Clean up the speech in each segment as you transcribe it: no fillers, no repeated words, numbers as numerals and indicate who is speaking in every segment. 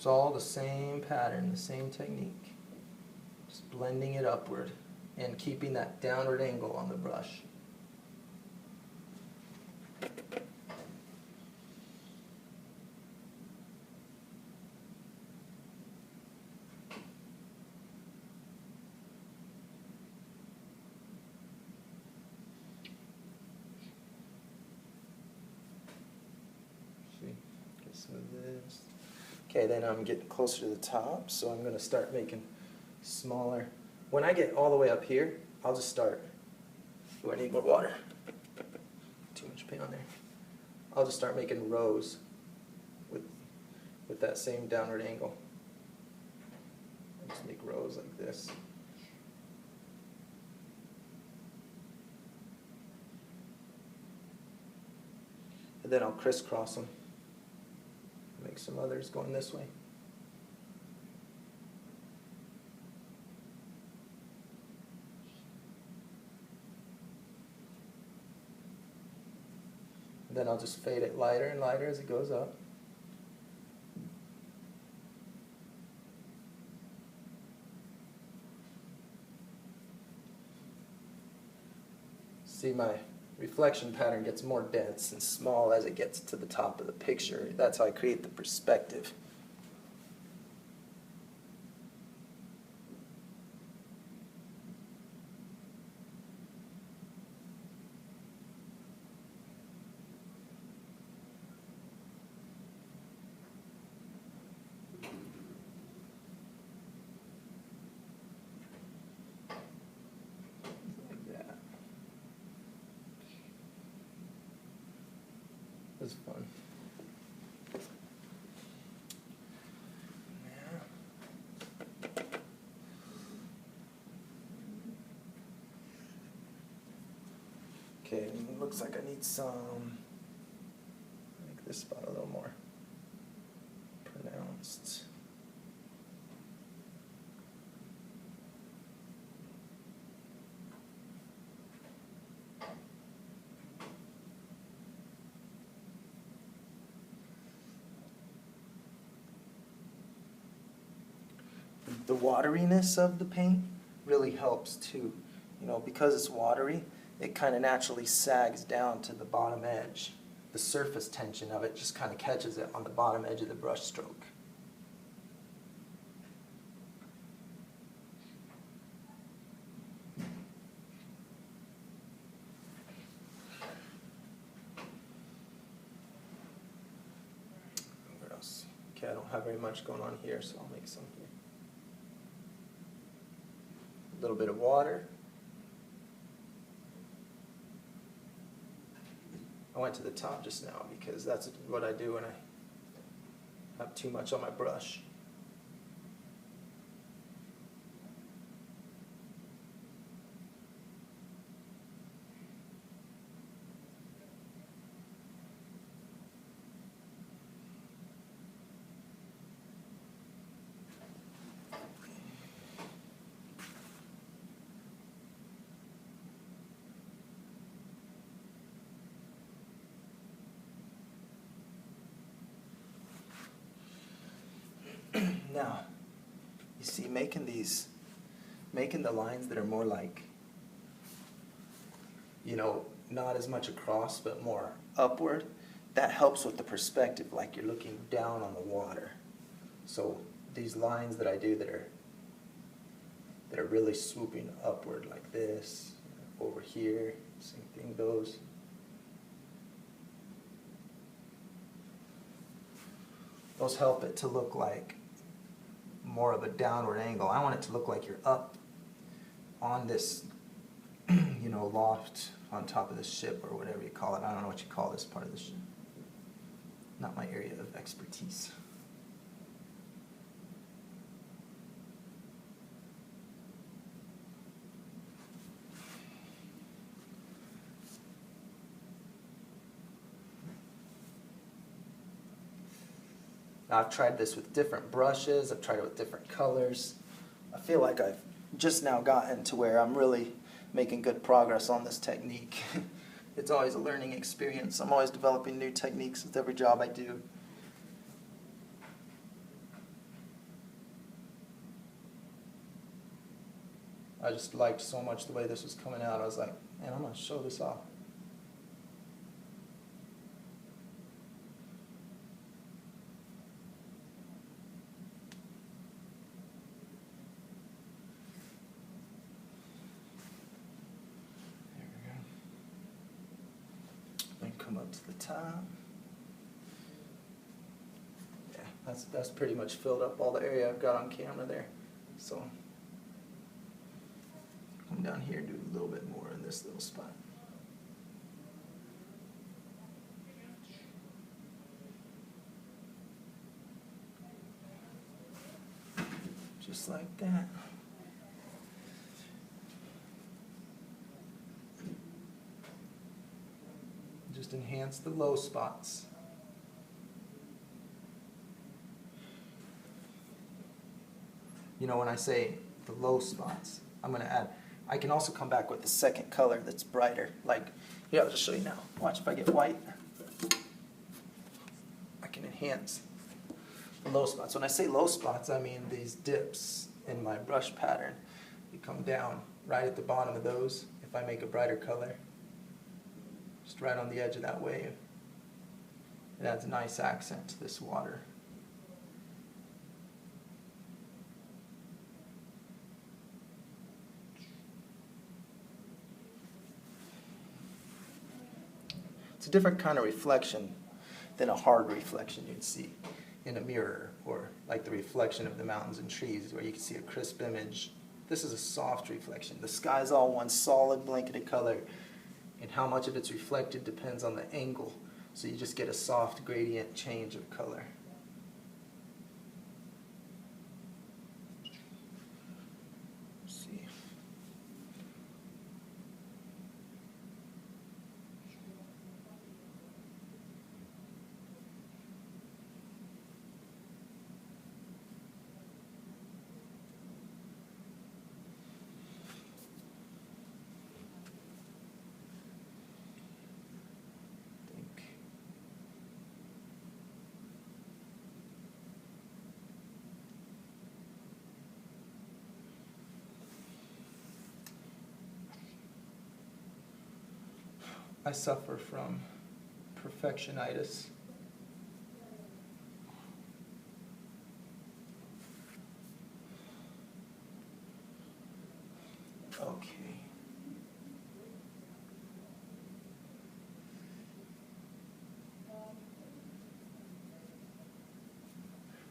Speaker 1: It's all the same pattern, the same technique. Just blending it upward and keeping that downward angle on the brush. Get some of this. Okay, then I'm getting closer to the top, so I'm going to start making smaller. When I get all the way up here, I'll just start. Do I need more water? Too much paint on there. I'll just start making rows with that same downward angle. I'll just make rows like this. And then I'll crisscross them. Make some others going this way. And then I'll just fade it lighter and lighter as it goes up. See, my reflection pattern gets more dense and small as it gets to the top of the picture. That's how I create the perspective. It was fun. Yeah. Okay, it looks like I need some, make this spot a little more pronounced. The wateriness of the paint really helps too. You know, because it's watery, it kind of naturally sags down to the bottom edge. The surface tension of it just kind of catches it on the bottom edge of the brush stroke. Where else? Okay, I don't have very much going on here, so I'll make some here. A little bit of water. I went to the top just now because that's what I do when I have too much on my brush. Now, you see, making the lines that are more like, you know, not as much across, but more upward, that helps with the perspective, like you're looking down on the water. So these lines that I do that are really swooping upward like this, over here, same thing, those. Those help it to look like more of a downward angle. I want it to look like you're up on this, you know, loft on top of the ship or whatever you call it. I don't know what you call this part of the ship. Not my area of expertise. Now, I've tried this with different brushes, I've tried it with different colors. I feel like I've just now gotten to where I'm really making good progress on this technique. It's always a learning experience. I'm always developing new techniques with every job I do. I just liked so much the way this was coming out. I was like, man, I'm going to show this off. There we go. Then come up to the top. Yeah, that's pretty much filled up all the area I've got on camera there. So come down here and do a little bit more in this little spot. Just like that. Just enhance the low spots. You know, when I say the low spots, I'm going to add, I can also come back with the second color that's brighter. Like, here, I'll just show you now. Watch if I get white. I can enhance the low spots. When I say low spots, I mean these dips in my brush pattern. You come down right at the bottom of those. If I make a brighter color, just right on the edge of that wave, it adds a nice accent to this water. It's a different kind of reflection than a hard reflection you'd see in a mirror, or like the reflection of the mountains and trees where you can see a crisp image. This is a soft reflection. The sky's all one solid blanketed color, and how much of it's reflected depends on the angle. So you just get a soft gradient change of color. I suffer from perfectionitis. Okay.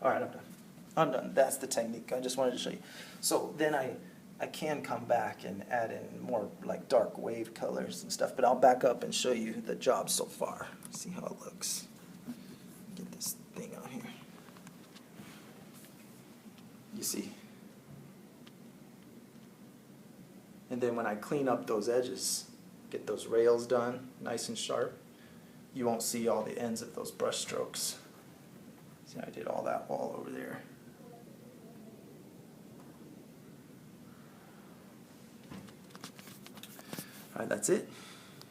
Speaker 1: All right, I'm done. I'm done. That's the technique. I just wanted to show you. So then I can come back and add in more like dark wave colors and stuff, but I'll back up and show you the job so far. See how it looks. Get this thing on here. You see? And then when I clean up those edges, get those rails done nice and sharp, you won't see all the ends of those brush strokes. See, I did all that all over there. All right, that's it.